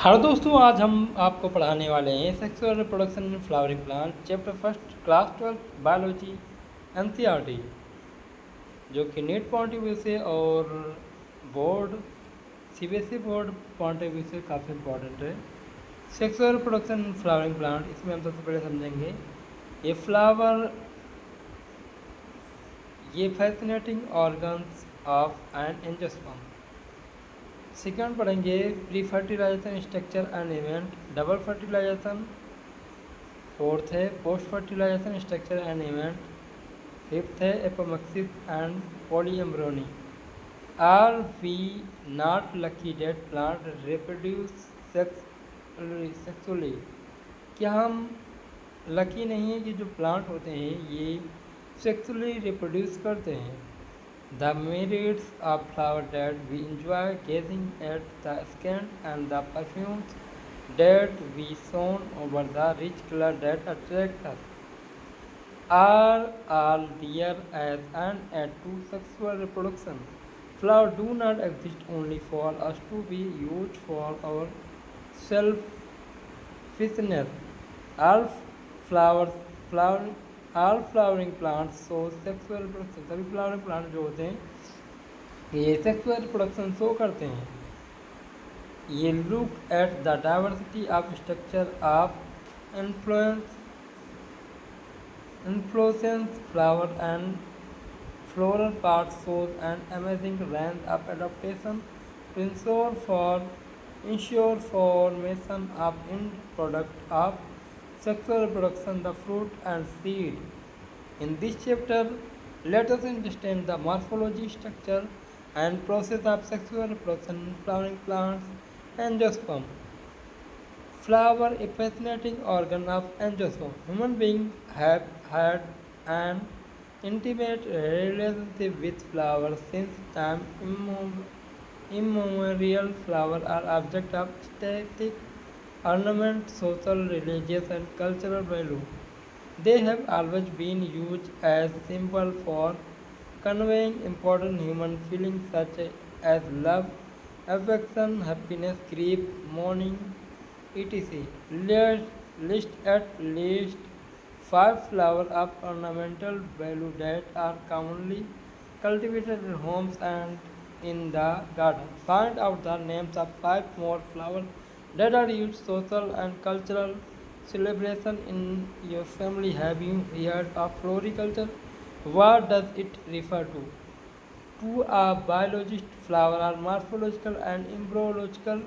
Hello दोस्तों, आज हम आपको पढ़ाने वाले हैं sexual reproduction in flowering plant chapter first class 12 biology NCERT, जो कि नीट पॉइंट ऑफ व्यू से और board CBSE board point of view से काफ़ी इंपॉर्टेंट है। Sexual reproduction in flowering plant, इसमें हम सबसे पहले समझेंगे ये फ्लावर, ये fascinating organs of an angiosperm. Second पढ़ेंगे pre fertilization structure and event, double fertilization. Fourth है post fertilization structure and event. Fifth है apomixis and polyembryony. Are we not lucky that plant reproduce sexually? क्या हम lucky नहीं है कि जो plant होते हैं ये सेक्सुअली रिप्रोड्यूस करते हैं? The merits of flower that we enjoy gazing at, the scent and the perfumes that we sown over, the rich color that attract us, are all dear as an aid to sexual reproduction. Flowers do not exist only for us to be used for our selfishness. All flowers, flower, all flowering plants show sexual reproduction. सभी flowering plants जो होते हैं ये sexual reproduction show करते हैं। ये look at the diversity of structure of inflorescence flower and floral parts shows an amazing range of adaptation to ensure formation of end product of sexual reproduction, the fruit and seed. In this chapter, let us understand the morphology, structure, and process of sexual reproduction in flowering plants. Angiosperm. Flower, a fascinating organ of angiosperm. Human beings have had an intimate relationship with flowers since time immemorial. Flowers are object of aesthetic ornament, social, religious, and cultural value. They have always been used as symbol for conveying important human feelings such as love, affection, happiness, grief, mourning, etc. List at least 5 flowers of ornamental value that are commonly cultivated in homes and in the garden. Find out the names of 5 more flowers that are used social and cultural celebration in your family. Have you heard of floriculture? What does it refer to? To a biologist, flowers are morphological and embryological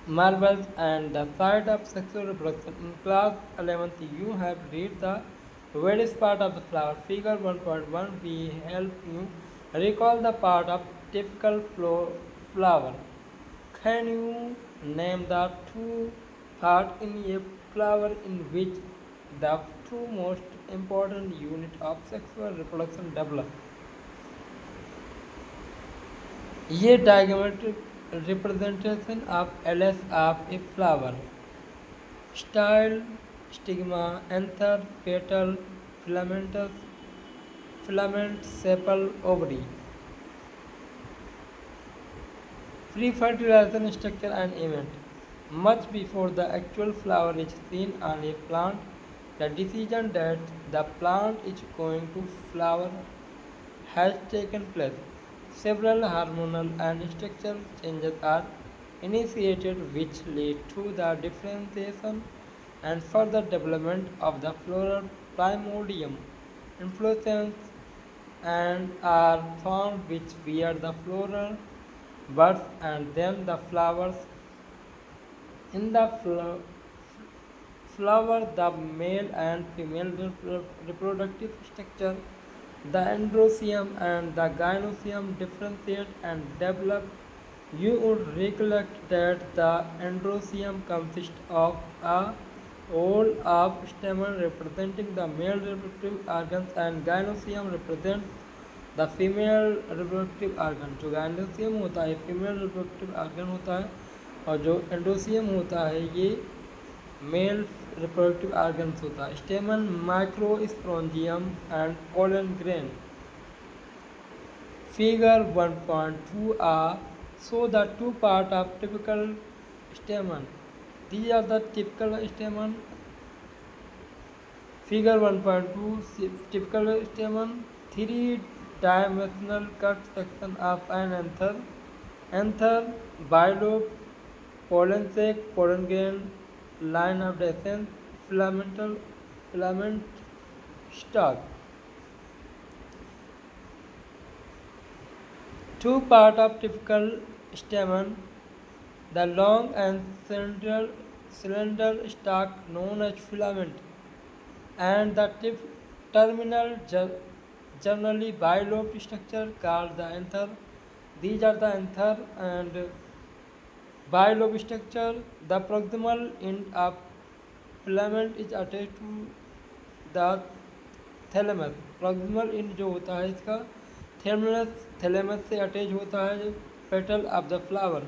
marvels and the site of sexual reproduction. In class 11th, you have read the various part of the flower. Figure 1.1 we help you recall the part of typical flower. Can you name the two parts in a flower in which the two most important unit of sexual reproduction develop? ये diagrammatic representation of LS of a flower. Style, stigma, anther, petal, filaments, filament, sepal, ovary. Pre-fertilization structure and event. Much before the actual flower is seen on a plant, the decision that the plant is going to flower has taken place. Several hormonal and structural changes are initiated which lead to the differentiation and further development of the floral primordium. Inflorescence and are found which bear the floral buds and then the flowers. In the flower, the male and female reproductive structure, the androecium and the gynoecium differentiate and develop. You would recollect that the androecium consists of a whole of stamen representing the male reproductive organs and gynoecium represents the female reproductive organ. जो gynoecium होता है female reproductive argon होता है और जो एंडोसियम होता है ये मेल रिप्रोडक्टिव आर्गन्स होता है. स्टेमन, microsporangium and pollen grain. Figure 1.2a show the two part of typical stamen. These are the typical stamen. Figure 1.2 typical stamen, three dimensional cut section of an anther. Anther, bilobe, pollen sac, pollen grain, line of descent, filament stalk. Two part of typical stamen, the long and cylinder stalk known as filament, and the terminal generally bilobed structure called the anther. These are the anther and bilobe structure. The proximal end of filament is attached to the thalamus. Proximal end जो होता है इसका thalamus से attach होता है petal of the flower.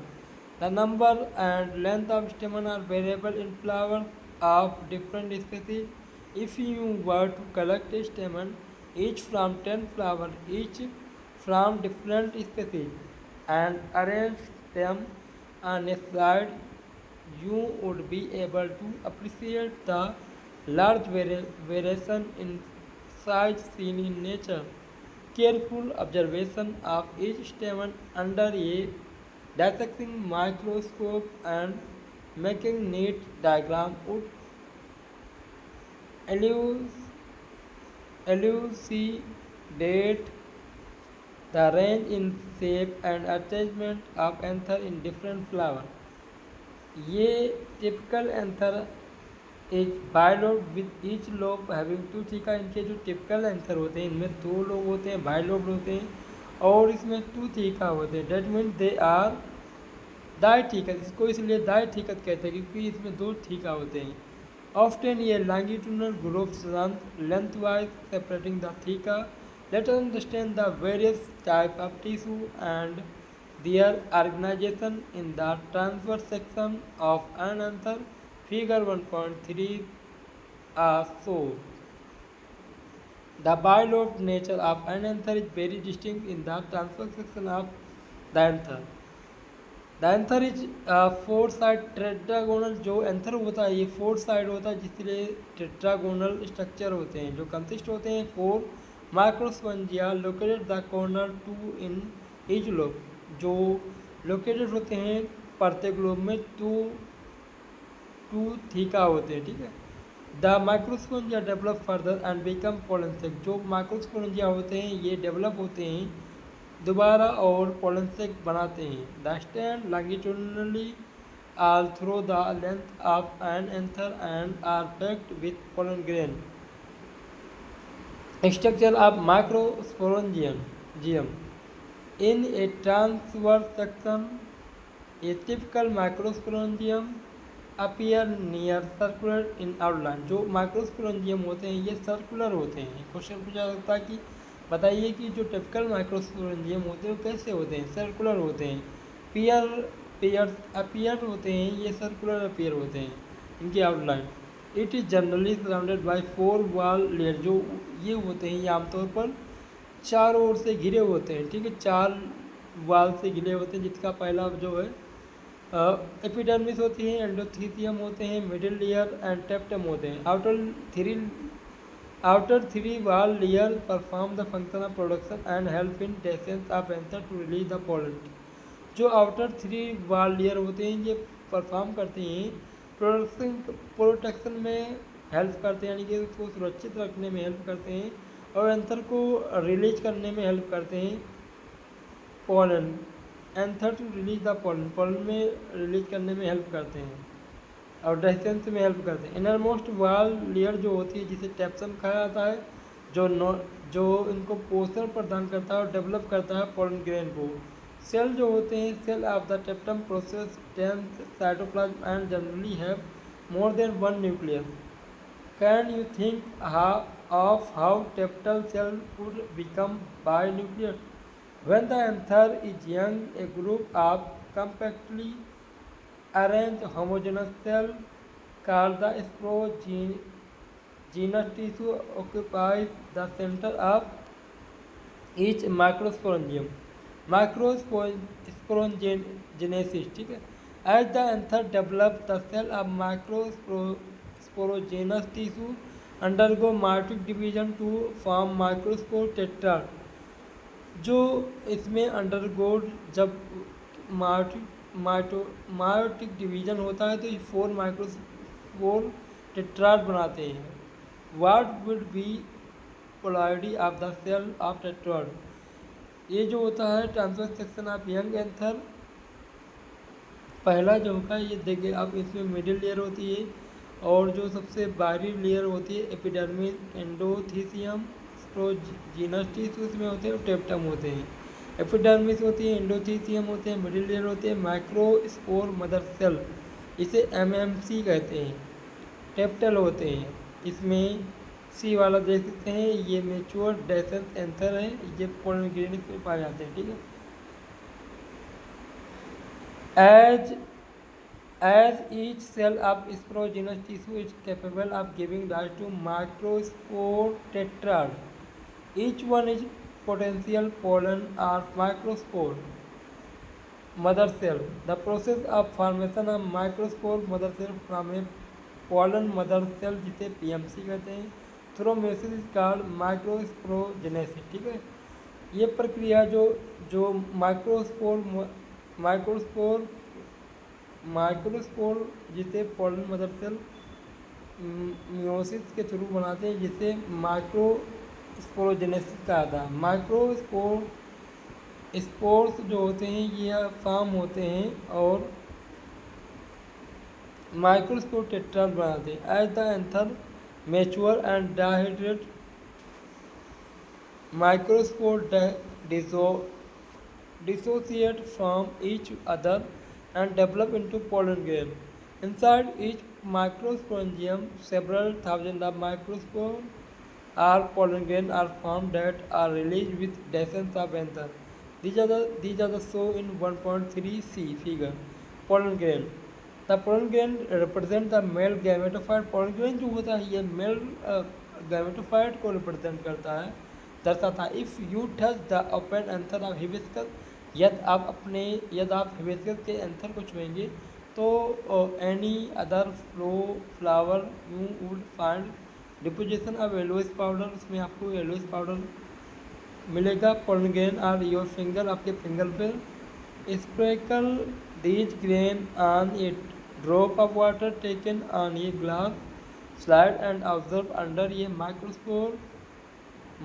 The number and length of stamen are variable in flower of different species. If you were to collect a stamen each from 10 flower each from different species and arrange them on a slide, you would be able to appreciate the large variation in size seen in nature. Careful observation of each stamen under a dissecting microscope and making neat diagram would elucidate the range in shape and attachment of anther in different flower. ये typical anther is bilobed with each lobe having two thika. इनके जो typical anther होते हैं इनमें दो lobe होते हैं, bilobed होते हैं और इसमें two thika होते हैं. That means they are diathecous. इसको इसलिए diathecous कहते हैं क्योंकि इसमें दो थीका होते हैं. Often a longitudinal grooves run lengthwise separating the theca. Let us understand the various types of tissue and their organization in the transverse section of an anther. Figure 1.3 shows. The bilobed nature of an anther is very distinct in the transverse section of the anther. The anther is four side tetragonal. जो anther होता है ये four side होता है जिसलिए tetragonal structure होते हैं जो consist होते हैं four microsporangia located the corner two in each lobe. जो लोकेटेड होते हैं प्रत्येक ग्लोब में टू थीका होते हैं. ठीक है. The microsporangia develop further and become pollen sac. जो माइक्रोस्पंजिया होते हैं ये डेवलप होते हैं दोबारा और पोलन सेक बनाते हैं. The stand longitudinally all through the length of an anther and are packed with pollen grain. Structure of microsporangium. In a transverse section, a typical microsporangium appear near circular in outline. जो microsporangium होते हैं ये circular होते हैं. Question पूछा सकता है कि बताइए कि जो टिपिकल माइक्रोस्पोरेंजियम होते हैं वो कैसे होते हैं, सर्कुलर होते हैं. पेयर अपीयर होते हैं, ये सर्कुलर अपीयर होते हैं इनकी outline. It is generally surrounded by 4 wall layer. जो ये होते हैं ये आमतौर पर चारों ओर से घिरे होते हैं. ठीक है, 4 वॉल से घिरे होते हैं जिसका पहला जो है एपिडर्मिस होती है, एंडोथीलियम होते हैं, मिडिल लेयर एंड टेप्टम होते हैं. Outer three wall layer perform the function of production and help in dehiscence of anther to release the pollen. जो आउटर थ्री वॉल लेयर होते हैं ये परफॉर्म करते हैं प्रोटेक्शन में हेल्प करते हैं, यानी कि उसको सुरक्षित रखने में हेल्प करते हैं और एंथर को रिलीज करने में हेल्प करते हैं. Pollen anther to release the pollen, pollen में रिलीज करने में हेल्प करते हैं और डेसेंस में हेल्प करते हैं. इनर मोस्ट वॉल लेयर जो होती है जिसे टेप्सम कहा जाता है, जो इनको पोषण प्रदान करता है और डेवलप करता है पोलन ग्रेन को. सेल जो होते हैं cell of the tapetum possess dense cytoplasm and generally have more than one nucleus. Can you think of how tapetal cell would become binucleate? When the anther is young, a group of compactly arranged homogeneous cells called the sporogenous tissue occupies the center of each microsporangium. Microsporangenesis. ठीक है. As the anther develops, the cell of microsporogenous tissue undergo meiotic division to form microspore tetrad. जो इसमें undergo जब meiotic division होता है तो ये 4 microspore tetrad बनाते हैं. What would be polarity of the cell of tetrad? ये जो होता है transverse section of young anther, पहला जो होगा ये देखिए आप, इसमें मिडिल लेयर होती है और जो सबसे बाहरी लेयर होती है एपिडर्मिस, एंडोथीसियम, स्पोरोजीनस टिश्यू इसमें होते हैं और टेप्टम होते हैं. एपिडर्मिस होती है, एंडोथीसियम होते हैं, मिडिल लेयर होते हैं माइक्रोस्पोर मदर सेल, इसे एमएमसी कहते हैं. टेप्टल होते हैं. इसमें सी वाला देख सकते हैं, ये मेच्योर डेसेंस एंथर है, ये पोलैंगिनिस में पाए जाते हैं. ठीक है. As each cell of sporogenous tissue is capable of giving rise to microspore tetrad, each one is potential pollen or microspore mother cell. The process of formation of microspore mother cell from a pollen mother cell, जिसे PMC कहते हैं, through meiosis is called microsporogenesis. ठीक है. ये प्रक्रिया जो microspore जिसे pollen mother cell meiosis के थ्रू बनाते हैं, जिसे माइक्रोस्पोरोजेनेसिस कहा था. स्पोर्स जो होते हैं ये फॉर्म होते हैं और माइक्रोस्पोर टेट्राड बनाते हैं. As the anther mature and dehydrate, microspore dissociate from each other and develop into pollen grain. Inside each microsporangium, several thousand of microspore or pollen grain are formed that are released with descent of anther. These are the shown in 1.3c figure. Pollen grain. The pollen grain represent the male gametophyte. Pollen grain जो होता है ये mail gametophyte को represent करता है, दर्शाता है. If you touch the open anther of hibiscus, यदि आप हिबिस्कस के एंथर को छुएंगे तो any other flower you would find deposition of yellowish powder, उसमें आपको येलोइश पाउडर मिलेगा. Pollen grain are your finger, आपके फिंगर पे. Sprinkle these grain on a drop of water taken on a glass slide and observe under a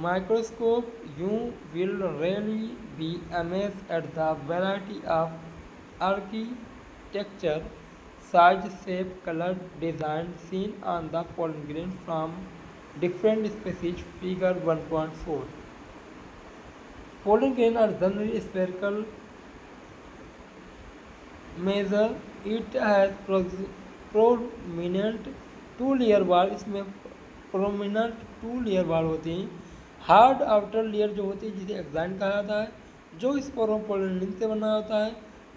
microscope. You will really be amazed at the variety of architecture, size, shape, color, design seen on the pollen grain from different species. Figure 1.4. Pollen grain are generally spherical measure. It has prominent two-layer wall. इसमें prominent two-layer wall होती हैं. Hard outer layer जो होती है जिसे exine कहा जाता है, जो स्पोरोपोलिन से बना होता है.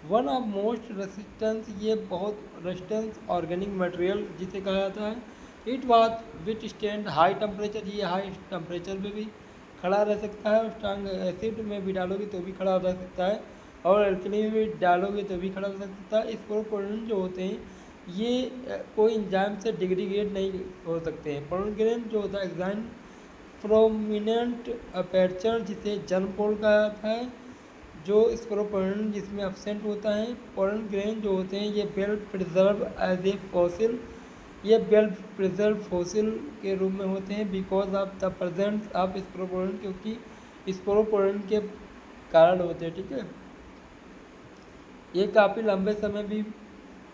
वन ऑफ मोस्ट रेसिस्टेंस, ये बहुत रेसिस्टेंस ऑर्गेनिक मटेरियल जिसे कहा जाता है. It was with stand high temperature, ये हाई टेम्परेचर पे भी खड़ा रह सकता है. स्ट्रांग एसिड में भी डालोगे तो भी खड़ा रह सकता है और एल्कली में भी डालोगे तो भी खड़ा रह सकता है. स्पोरोपोलिन जो होते हैं ये कोई इंजाइम से डिग्रेड नहीं हो सकते हैं. पोलन ग्रेन जो होता है एक्साइन प्रोमिनेंट अपर्चर, जिसे जर्म पोल कहा जाता है, जो स्पोरोपोलिन जिसमें एब्सेंट होता है. पोलन ग्रेन जो होते हैं ये well preserve as a fossil, ये वेल प्रिजर्व फॉसिल के रूप में होते हैं because of the presence of sporopollenin, क्योंकि स्पोरोपोलिन के कारण होते हैं. ठीक है. ये काफ़ी लंबे समय भी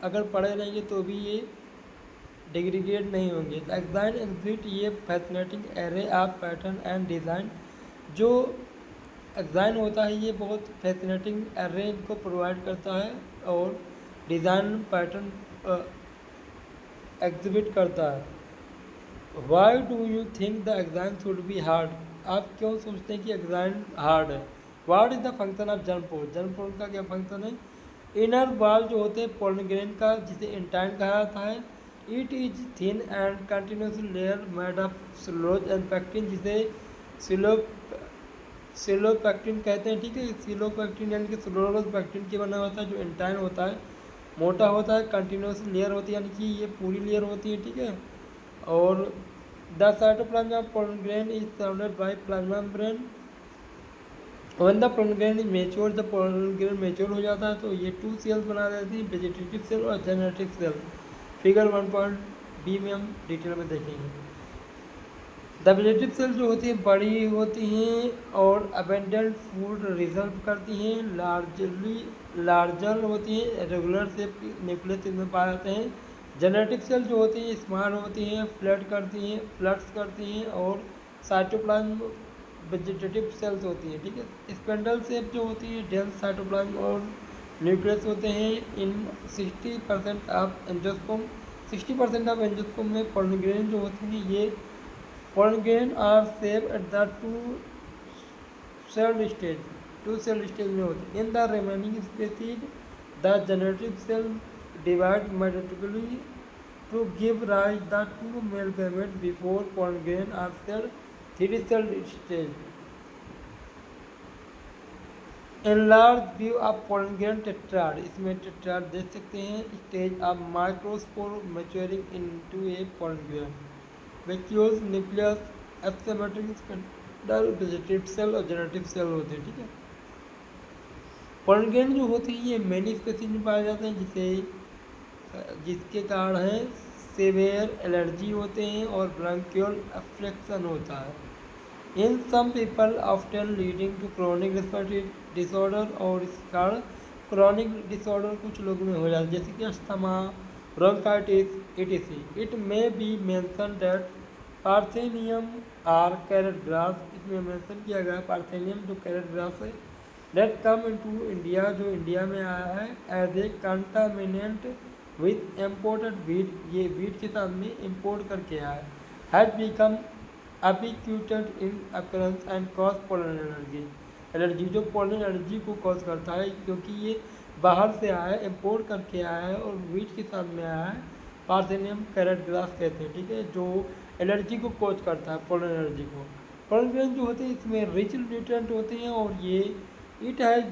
अगर पड़े रहेंगे तो भी ये डिग्रेड नहीं होंगे. एक्साइन एग्जिट ये fascinating array of pattern and design, जो एक्साइन होता है ये बहुत फैसिनेटिंग एरे इनको प्रोवाइड करता है और डिज़ाइन पैटर्न एग्जिबिट करता है. Why do you think the exine should be hard? आप क्यों सोचते हैं कि एक्साइन हार्ड है? What is the function of germ pore? Germ pore का क्या फंक्शन है? इनर वॉल जो होते हैं पोलन ग्रेन का, जिसे इंटाइन कहा जाता है. It is thin and continuous layer made of cellulose and pectin, जिसे सिलोपैक्टिन कहते हैं. ठीक है. सिलोपैक्टिन यानी कि सेलुलोज पैक्टिन के बना होता है, जो इंटाइन होता है मोटा होता है, कंटिन्यूस लेयर होती है, यानी कि ये पूरी लेयर होती है, ठीक है। और the cytoplasm of pollen grain is surrounded by plasma membrane. One the pollen grain is mature, जब पोलन ग्रेन मेच्योर हो जाता है तो ये टू सेल्स बना देती है, वेजिटेटिव सेल और जेनेटिव सेल। फिगर 1.b में हम डिटेल में देखेंगे। द वेजिटेटिव सेल जो होती है बड़ी होती हैं और अबेंडेंट फूड रिजर्व करती हैं, लार्जर होती हैं, रेगुलर शेप न्यूक्लियस में पाए जाते हैं। जेनेटिक सेल जो होती हैं स्मॉल होती हैं, फ्लड्स करती हैं और साइटोप्लाज्म वेजिटेटिव सेल्स होती हैं, ठीक है। स्पेंडल शेप जो होती है डेंस साइटोप्लाज्म और न्यूक्लियस होते हैं। इन 60% ऑफ एंजियोस्पर्म 60% ऑफ एंजियोस्पर्म में पोलन ग्रेन जो होती हैं ये pollen grain are safe at the two cell stage में होती है। In the remaining species, the genetic cell divide mitotically to give rise the two male gametes before pollen grain are cell three cell stage. Enlarged view of pollen grain tetrad, इसमें tetrad देख सकते हैं। Stage of microspore maturing into a pollen grain. Vacuoles, nucleus, asymmetric, spindle, vegetative cell और generative cell होते हैं, ठीक है। Pollen grain जो होते हैं ये मेनी स्पीशीज में पाए जाते हैं, जिसके कारण है सीवियर एलर्जी होते हैं और ब्रांकियल अफ्लेक्शन होता है। In some people often leading to chronic respiratory disorder, और इस कारण क्रोनिक डिसऑर्डर कुछ लोगों में हो जाता है, जैसे कि asthma, bronchitis, etc. It may be mentioned that parthenium or carrot grass, इसमें मेंशन किया गया है पार्थेनियम जो कैरेट ग्रास है, डेट कम इनटू इंडिया, जो इंडिया में आया है as a contaminant with imported wheat, ये वीट के साथ में इम्पोर्ट करके आया है। Has become ubiquitous in occurrence and cause pollen allergy, जो पोलन एलर्जी को कॉज करता है, क्योंकि ये बाहर से आया है, इम्पोर्ट करके आया है और वीट के साथ में आया है। पार्थेनियम कैरेट ग्रास कहते हैं, ठीक है, जो एलर्जी को कॉज करता है, पोलन एलर्जी को। पोलन ग्रेन जो होते हैं इसमें रिच न्यूट्रिएंट होते हैं और ये it has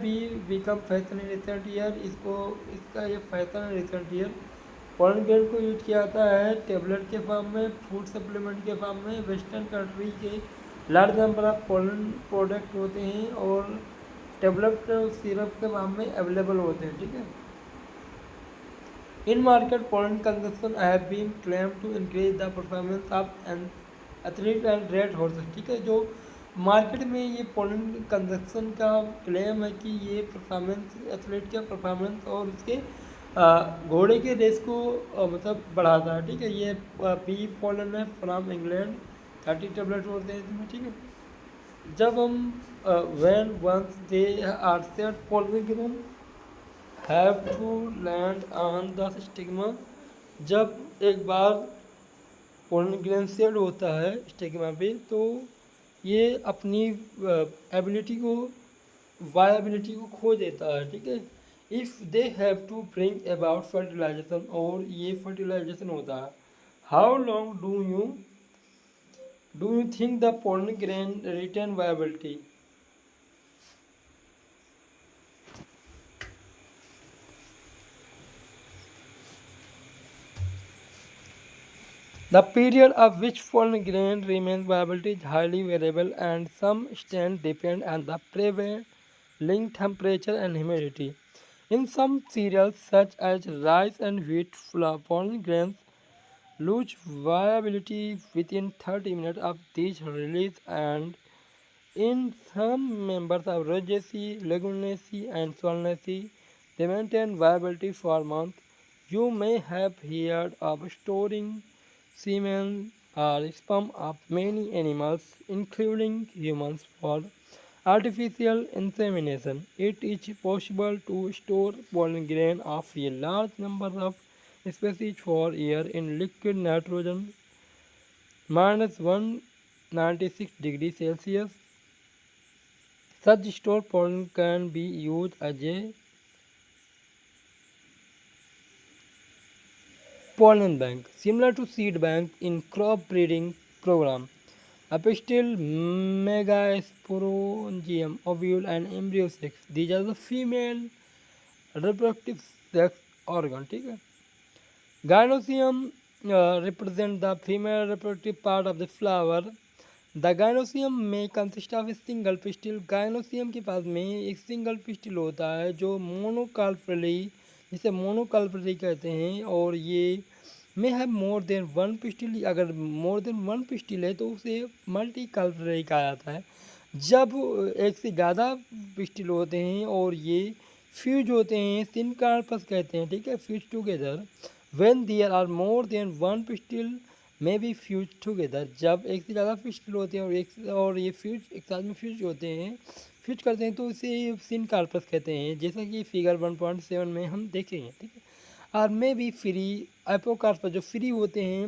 become fashion in recent year, इसका ये फैशन है रिसेंट ईयर। पोलन ग्रेन को यूज किया जाता है टेबलेट के फॉर्म में, फूड सप्लीमेंट के फॉर्म में। वेस्टर्न कंट्री के large number of pollen product होते हैं और टेबलेट सिरप के फॉर्म में अवेलेबल होते हैं, ठीक है। In market pollen consumption have been claim to increase the performance of an athlete and red horses, ठीक है। जो मार्केट में ये पोलन कंजप्शन का क्लेम है कि ये परफॉर्मेंस, एथलीट का परफॉर्मेंस और उसके घोड़े के रेस को मतलब बढ़ाता है, ठीक है। ये बी पोलन है फ्रॉम इंग्लैंड, 30 टेबलेट होते हैं इसमें, ठीक है। जब हम when once they are set, pollen grain have to land on the stigma, जब एक बार पोलन ग्रेन सेट होता है स्टिग्मा पे तो ये अपनी एबिलिटी को, वायबिलिटी को खो देता है, ठीक है। If they have to bring about fertilization, और ये फर्टिलाइजेशन होता है। How long do you think the pollen grain retain viability? The period of which pollen grain remains viable is highly variable, and some stands depend on the prevailing temperature and humidity. In some cereals such as rice and wheat, pollen grains lose viability within 30 minutes of these release, and in some members of Rosaceae, Leguminosae, and Solanaceae, they maintain viability for months. You may have heard of storing semen or sperm of many animals, including humans, for artificial insemination. It is possible to store pollen grain of a large number of species for a year in liquid nitrogen minus 196 degrees Celsius. Such stored pollen can be used as a pollen bank, similar to seed bank in crop breeding program. Apistil, megasporangium, ovule and embryo sex. These are the female reproductive sex organ, ठीक है। Gynoecium represent the female reproductive part of the flower. The gynoecium में consist of single pistil. Gynoecium के पास में एक single pistil होता है जो मोनोकाल्पली, जिसे मोनोकाल्पली कहते हैं, और ये में है मोर देन वन पिस्टिल। अगर मोर देन वन पिस्टिल है तो उसे मल्टी काल्पली कहा जाता है। जब एक से ज़्यादा पिस्टिल होते हैं और ये फ्यूज होते हैं, सिनकार्पस कहते हैं, ठीक है, fuse together. When there are more than one pistil may be fuse together. जब एक से ज़्यादा पिस्टल होते हैं और ये फ्यूज एक साथ में फ्यूज होते हैं, फ्यूज करते हैं, तो इसे सिन कार्पस कहते हैं, जैसा कि फिगर 1.7 में हम देखेंगे, ठीक है। और में भी फ्री एपोकार्पस, जो फ्री होते हैं,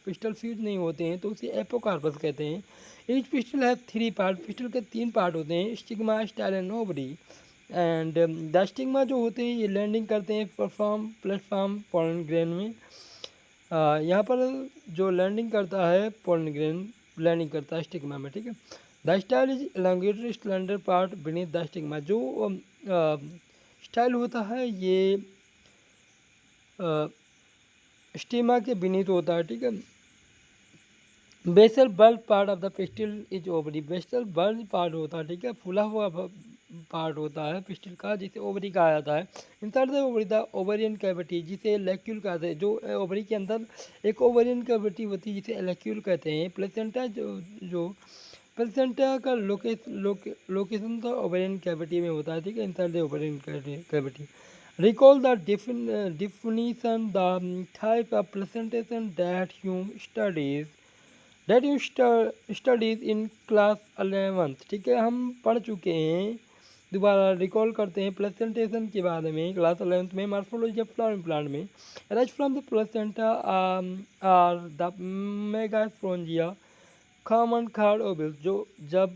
पिस्टल फ्यूज नहीं होते हैं, तो उसे एपोकार्पस कहते हैं। ईच पिस्टल है 3 पार्ट। पिस्टल के 3 पार्ट होते हैं, stigma, style and ovary. And the stigma जो होते हैं ये लैंडिंग करते हैं प्लेटफॉर्म पॉलन ग्रेन में। यहाँ पर जो लैंडिंग करता है पोलन ग्रेन लैंडिंग करता है स्टिग्मा में, ठीक है। The style is elongated slender part beneath the stigma. जो स्टाइल होता है ये स्टिग्मा के बीनीथ होता है, ठीक है। Basal bulb part of the pistil is ovary. Basal bulb part होता है, ठीक है, फूला हुआ पार्ट होता है पिस्टिल का, जिसे ओवरी कहा जाता है। Insert the ovary the ovarian cavity, जिसे लैक्यूल कहते हैं। जो ओवरी के अंदर एक ओवरियन कैविटी होती है जिसे लैक्यूल कहते हैं। प्लेसेंटा जो प्लेसेंटा का लोकेशन तो ओवरियन कैविटी में होता है, ठीक है, insert the ovarian cavity. Recall the definition, the type of presentation that you studies in class 11th, ठीक है, हम पढ़ चुके हैं। दोबारा रिकॉल करते हैं प्लेसेंटेशन के बारे में क्लास 11th में, मॉर्फोलॉजी ऑफ फ्लावरिंग प्लांट में। Rise from the placenta are the megasporangia common called ovules. जो जब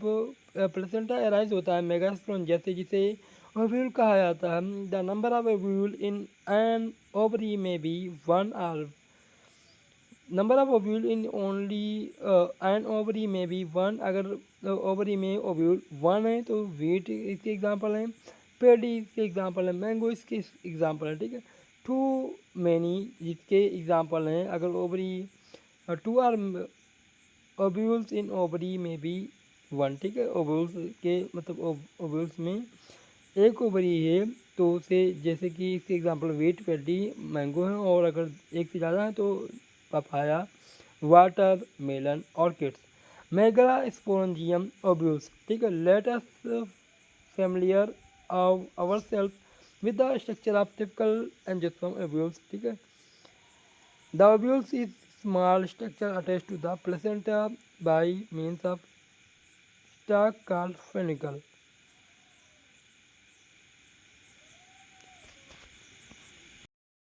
प्लेसेंटा एराइज होता है मेगास्पोरेंजिया से, जिसे ओव्यूल कहा जाता है। The number of ovule in an ovary may be 1 और number of ovule in only an ovary may be 1। अगर ओवरी में ओव्यूल 1 है तो वीट इसके एग्जांपल हैं, पेडी इसके एग्जांपल है, मैंगो इसके एग्जांपल है, ठीक है। टू मैनी जिसके एग्जांपल हैं। अगर ovary 2 are ovules in ovary may be 1, ठीक है। ओव्यूल्स के मतलब ओव्यूल्स में एक ओवरी है तो उसे, जैसे कि इसके एग्जांपल वीट, पेडी, मैंगो है, और अगर एक से ज़्यादा है तो papaya, water melon, orchids. Mega sporangium ovules, ठीक है। Let us familiar our self with the structure of typical angiosperm ovules, ठीक है। The ovules is small structure attached to the placenta by means of stalk called फेनिकल।